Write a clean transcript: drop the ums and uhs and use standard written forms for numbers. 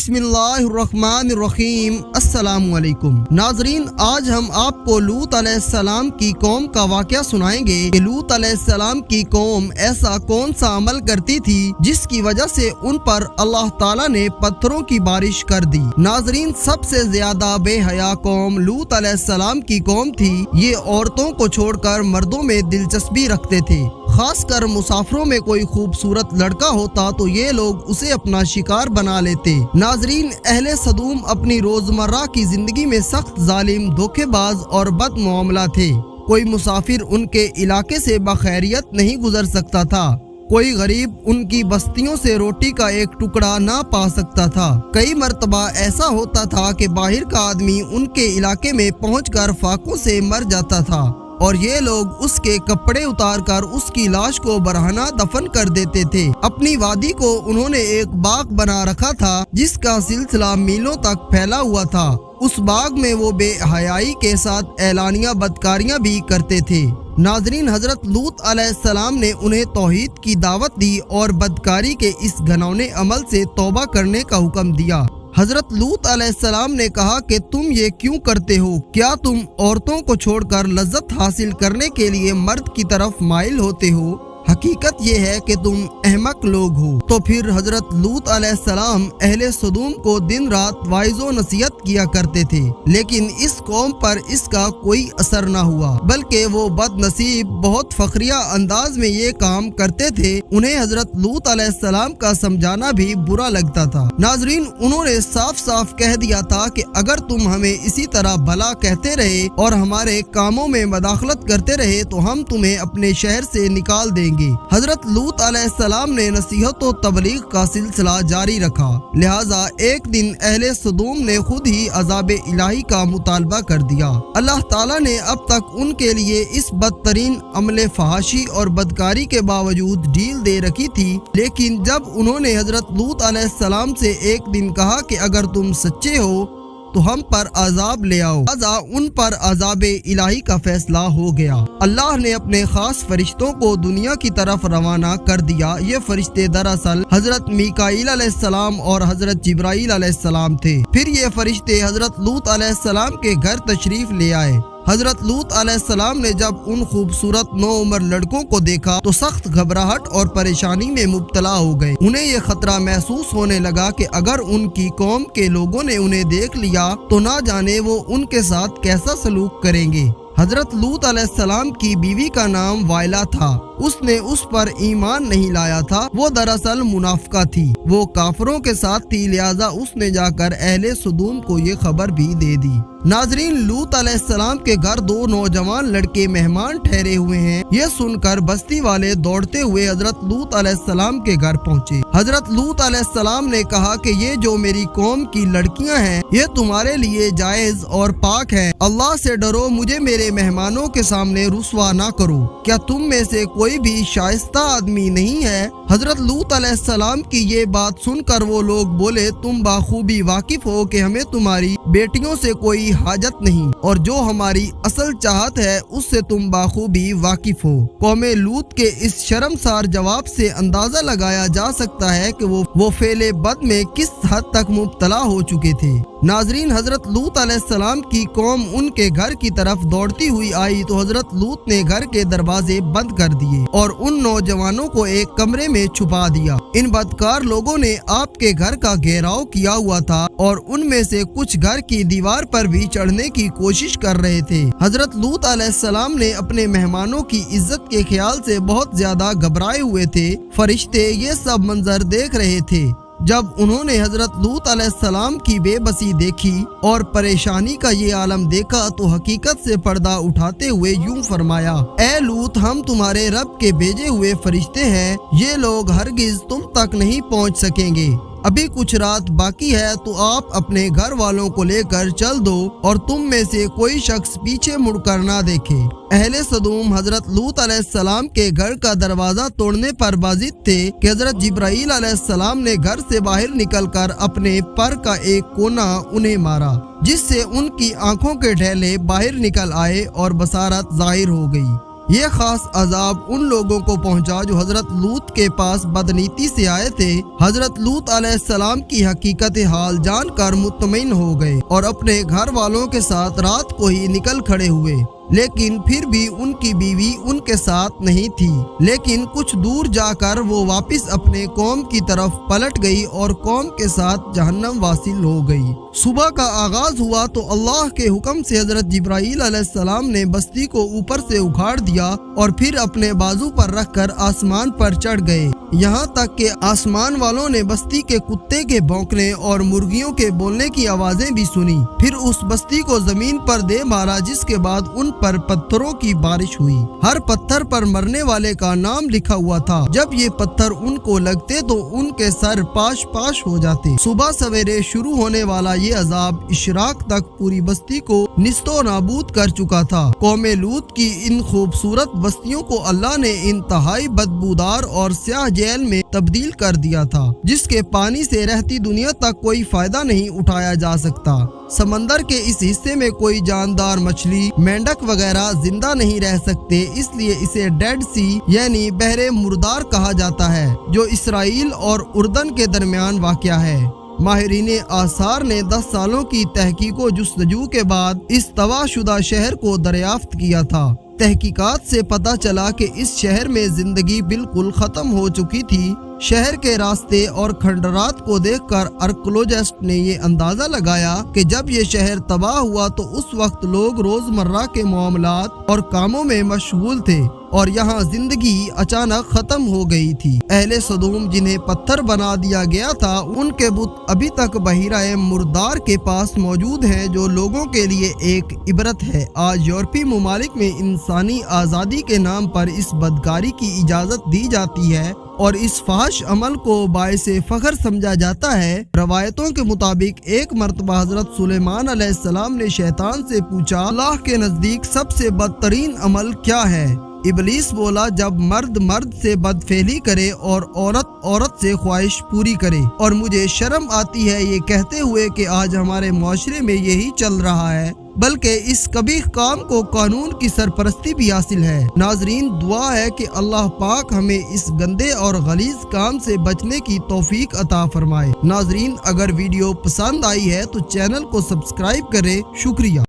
बिस्मिल्लाहिर्रहमानिर्रहीम। अस्सलाम वालेकुम नाजरीन, आज हम आपको लूत अलैहिस्सलाम की कौम का वाक़या सुनाएंगे कि लूत अलैहिस्सलाम की कौम ऐसा कौन सा अमल करती थी जिसकी वजह से उन पर अल्लाह ताला ने पत्थरों की बारिश कर दी। नाजरीन, सबसे ज्यादा बेहया कौम लूत अलैहिस्सलाम की कौम थी। ये औरतों को छोड़कर मर्दों में दिलचस्पी रखते थे। खासकर मुसाफिरों में कोई खूबसूरत लड़का होता तो ये लोग उसे अपना शिकार बना लेते। नाजरीन, अहले सदूम अपनी रोजमर्रा की जिंदगी में सख्त जालिम, धोखेबाज और बदमुआमला थे। कोई मुसाफिर उनके इलाके से बखैरियत नहीं गुजर सकता था। कोई गरीब उनकी बस्तियों से रोटी का एक टुकड़ा ना पा सकता था। कई मर्तबा ऐसा होता था कि बाहर का आदमी उनके इलाके में पहुंचकर फाकों से मर जाता था और ये लोग उसके कपड़े उतारकर उसकी लाश को बरहना दफन कर देते थे। अपनी वादी को उन्होंने एक बाग बना रखा था जिसका सिलसिला मीलों तक फैला हुआ था। उस बाग में वो बेहयाई के साथ एलानिया बदकारियां भी करते थे। नाजरीन, हजरत लूत अलैहिस्सलाम ने उन्हें तौहीद की दावत दी और बदकारी के इस घिनौने अमल से तौबा करने का हुक्म दिया। हजरत लूत अलैहिस्सलाम ने कहा कि तुम ये क्यों करते हो? क्या तुम औरतों को छोड़कर लज्जत हासिल करने के लिए मर्द की तरफ माइल होते हो? हकीकत ये है कि तुम अहमक लोग हो। तो फिर हजरत लूत अलैहिस्सलाम अहले सदूम को दिन रात वाइज़ो नसीहत किया करते थे, लेकिन इस कौम पर इसका कोई असर न हुआ, बल्कि वो बदनसीब बहुत फखरिया अंदाज में ये काम करते थे। उन्हें हजरत लूत अलैहिस्सलाम का समझाना भी बुरा लगता था। नाजरीन, उन्होंने साफ साफ कह दिया था कि अगर तुम हमें इसी तरह भला कहते रहे और हमारे कामों में मदाखलत करते रहे तो हम तुम्हें अपने शहर से निकाल देंगे। हजरत लूत अलैहिस्सलाम ने नसीहत और तबलीग का सिलसिला जारी रखा। लिहाजा एक दिन अहले सदूम ने खुद ही अज़ाब इलाही का मुतालबा कर दिया। अल्लाह ताला ने अब तक उनके लिए इस बदतरीन अमले फहाशी और बदकारी के बावजूद ढील दे रखी थी, लेकिन जब उन्होंने हजरत लूत अलैहिस्सलाम से एक दिन कहा कि अगर तुम सच्चे हो तो हम पर अजाब ले आओ, उन पर अजाब इलाही का फैसला हो गया। अल्लाह ने अपने खास फरिश्तों को दुनिया की तरफ रवाना कर दिया। ये फरिश्ते दरअसल हजरत मीकाईल अलैहिस्सलाम और हजरत जिब्राईल अलैहिस्सलाम थे। फिर ये फरिश्ते हजरत लूत अलैहिस्सलाम के घर तशरीफ ले आए। हजरत लूत अलैहिस्सलाम ने जब उन खूबसूरत नौउम्र लड़कों को देखा तो सख्त घबराहट और परेशानी में मुब्तला हो गए। उन्हें ये खतरा महसूस होने लगा कि अगर उनकी कौम के लोगों ने उन्हें देख लिया तो ना जाने वो उनके साथ कैसा सलूक करेंगे। हजरत लूत अलैहिस्सलाम की बीवी का नाम वाइला था। उसने उस पर ईमान नहीं लाया था। वो दरअसल मुनाफिका थी। वो काफिरों के साथ थी, लिहाजा उसने जाकर अहले सदूम को ये खबर भी दे दी। नाजरीन, लूत अलैहिस्सलाम के घर दो नौजवान लड़के मेहमान ठहरे हुए हैं। ये सुनकर बस्ती वाले दौड़ते हुए हजरत लूत अलैहिस्सलाम के घर पहुँचे। हजरत लूत अलैहिस्सलाम ने कहा कि ये जो मेरी कौम की लड़कियां हैं ये तुम्हारे लिए जायज और पाक है। अल्लाह से डरो, मुझे मेरे मेहमानों के सामने रुस्वा ना करो। क्या तुम में से कोई भी शाइस्ता आदमी नहीं है? हजरत लूत अलैहिस्सलाम की ये बात सुनकर वो लोग बोले, तुम बाखूबी वाकिफ हो कि हमें तुम्हारी बेटियों से कोई हाजत नहीं और जो हमारी असल चाहत है उससे तुम बाखूबी वाकिफ हो। कौमे लूत के इस शर्मसार जवाब से अंदाजा लगाया जा सकता है कि वो फेले बद में किस हद तक मुब्तला हो चुके थे। नाजरीन, हजरत लूत अलैहिस्सलाम की कौम उनके घर की तरफ दौड़ती हुई आई तो हजरत लूत ने घर के दरवाजे बंद कर दिए और उन नौजवानों को एक कमरे में छुपा दिया। इन बदकार लोगों ने आपके घर का घेराव किया हुआ था और उनमें से कुछ घर की दीवार पर भी चढ़ने की कोशिश कर रहे थे। हजरत लूत अलैहिस्सलाम ने अपने मेहमानों की इज्जत के ख्याल से बहुत ज्यादा घबराए हुए थे। फरिश्ते ये सब मंजर देख रहे थे। जब उन्होंने हजरत लूत अलैहिस्सलाम की बेबसी देखी और परेशानी का ये आलम देखा तो हकीकत से पर्दा उठाते हुए यूं फरमाया, ए लूत, हम तुम्हारे रब के भेजे हुए फरिश्ते हैं। ये लोग हरगिज तुम तक नहीं पहुंच सकेंगे। अभी कुछ रात बाकी है तो आप अपने घर वालों को लेकर चल दो और तुम में से कोई शख्स पीछे मुड़कर ना देखे। अहले सदूम हजरत लूत अलैहिस्सलाम के घर का दरवाजा तोड़ने पर बाजिद थे कि हजरत जिब्राईल अलैहिस्सलाम ने घर से बाहर निकलकर अपने पर का एक कोना उन्हें मारा, जिससे उनकी आंखों के ढेले बाहर निकल आए और बसारत जाहिर हो गई। یہ خاص عذاب ان لوگوں کو پہنچا جو حضرت لوط کے پاس بدنیتی سے آئے تھے۔ حضرت لوط علیہ السلام کی حقیقت حال جان کر مطمئن ہو گئے اور اپنے گھر والوں کے ساتھ رات کو ہی نکل کھڑے ہوئے، لیکن پھر بھی ان کی بیوی ان کے ساتھ نہیں تھی۔ لیکن کچھ دور جا کر وہ واپس اپنے قوم کی طرف پلٹ گئی اور قوم کے ساتھ جہنم واصل ہو گئی۔ صبح کا آغاز ہوا تو اللہ کے حکم سے حضرت جبرائیل علیہ السلام نے بستی کو اوپر سے اکھاڑ دیا اور پھر اپنے بازو پر رکھ کر آسمان پر چڑھ گئے، یہاں تک کہ آسمان والوں نے بستی کے کتے کے بھونکنے اور مرغیوں کے بولنے کی آوازیں بھی سنی۔ پھر اس بستی کو زمین پر دے مارا، جس کے بعد ان پر پتھروں کی بارش ہوئی۔ ہر پتھر پر مرنے والے کا نام لکھا ہوا تھا۔ جب یہ پتھر ان کو لگتے تو ان کے سر پاش پاش ہو جاتے۔ صبح سویرے شروع ہونے والا یہ عذاب اشراق تک پوری بستی کو نیست و نابود کر چکا تھا۔ قوم لوط کی ان خوبصورت بستیوں کو اللہ نے انتہائی بدبودار اور سیاہ جیل میں تبدیل کر دیا تھا، جس کے پانی سے رہتی دنیا تک کوئی فائدہ نہیں اٹھایا جا سکتا۔ سمندر کے اس حصے میں کوئی جاندار مچھلی، مینڈک وغیرہ زندہ نہیں رہ سکتے، اس لیے اسے ڈیڈ سی یعنی بحر مردار کہا جاتا ہے، جو اسرائیل اور اردن کے درمیان واقع ہے۔ ماہرین آثار نے 10 سالوں کی تحقیق و جستجو کے بعد اس تباہ شدہ شہر کو دریافت کیا تھا۔ تحقیقات سے پتہ چلا کہ اس شہر میں زندگی بالکل ختم ہو چکی تھی۔ شہر کے راستے اور کھنڈرات کو دیکھ کر آرکیولوجسٹ نے یہ اندازہ لگایا کہ جب یہ شہر تباہ ہوا تو اس وقت لوگ روزمرہ کے معاملات اور کاموں میں مشغول تھے اور یہاں زندگی اچانک ختم ہو گئی تھی۔ اہل سدوم جنہیں پتھر بنا دیا گیا تھا، ان کے بت ابھی تک بحیرہ مردار کے پاس موجود ہیں، جو لوگوں کے لیے ایک عبرت ہے۔ آج یورپی ممالک میں انسانی آزادی کے نام پر اس بدکاری کی اجازت دی جاتی ہے اور اس فحش عمل کو باعث فخر سمجھا جاتا ہے۔ روایتوں کے مطابق ایک مرتبہ حضرت سلیمان علیہ السلام نے شیطان سے پوچھا، اللہ کے نزدیک سب سے بدترین عمل کیا ہے؟ ابلیس بولا، جب مرد مرد سے بدفعلی کرے اور عورت عورت سے خواہش پوری کرے، اور مجھے شرم آتی ہے یہ کہتے ہوئے کہ آج ہمارے معاشرے میں یہی چل رہا ہے، بلکہ اس قبیح کام کو قانون کی سرپرستی بھی حاصل ہے۔ ناظرین، دعا ہے کہ اللہ پاک ہمیں اس گندے اور غلیظ کام سے بچنے کی توفیق عطا فرمائے۔ ناظرین، اگر ویڈیو پسند آئی ہے تو چینل کو سبسکرائب کریں۔ شکریہ۔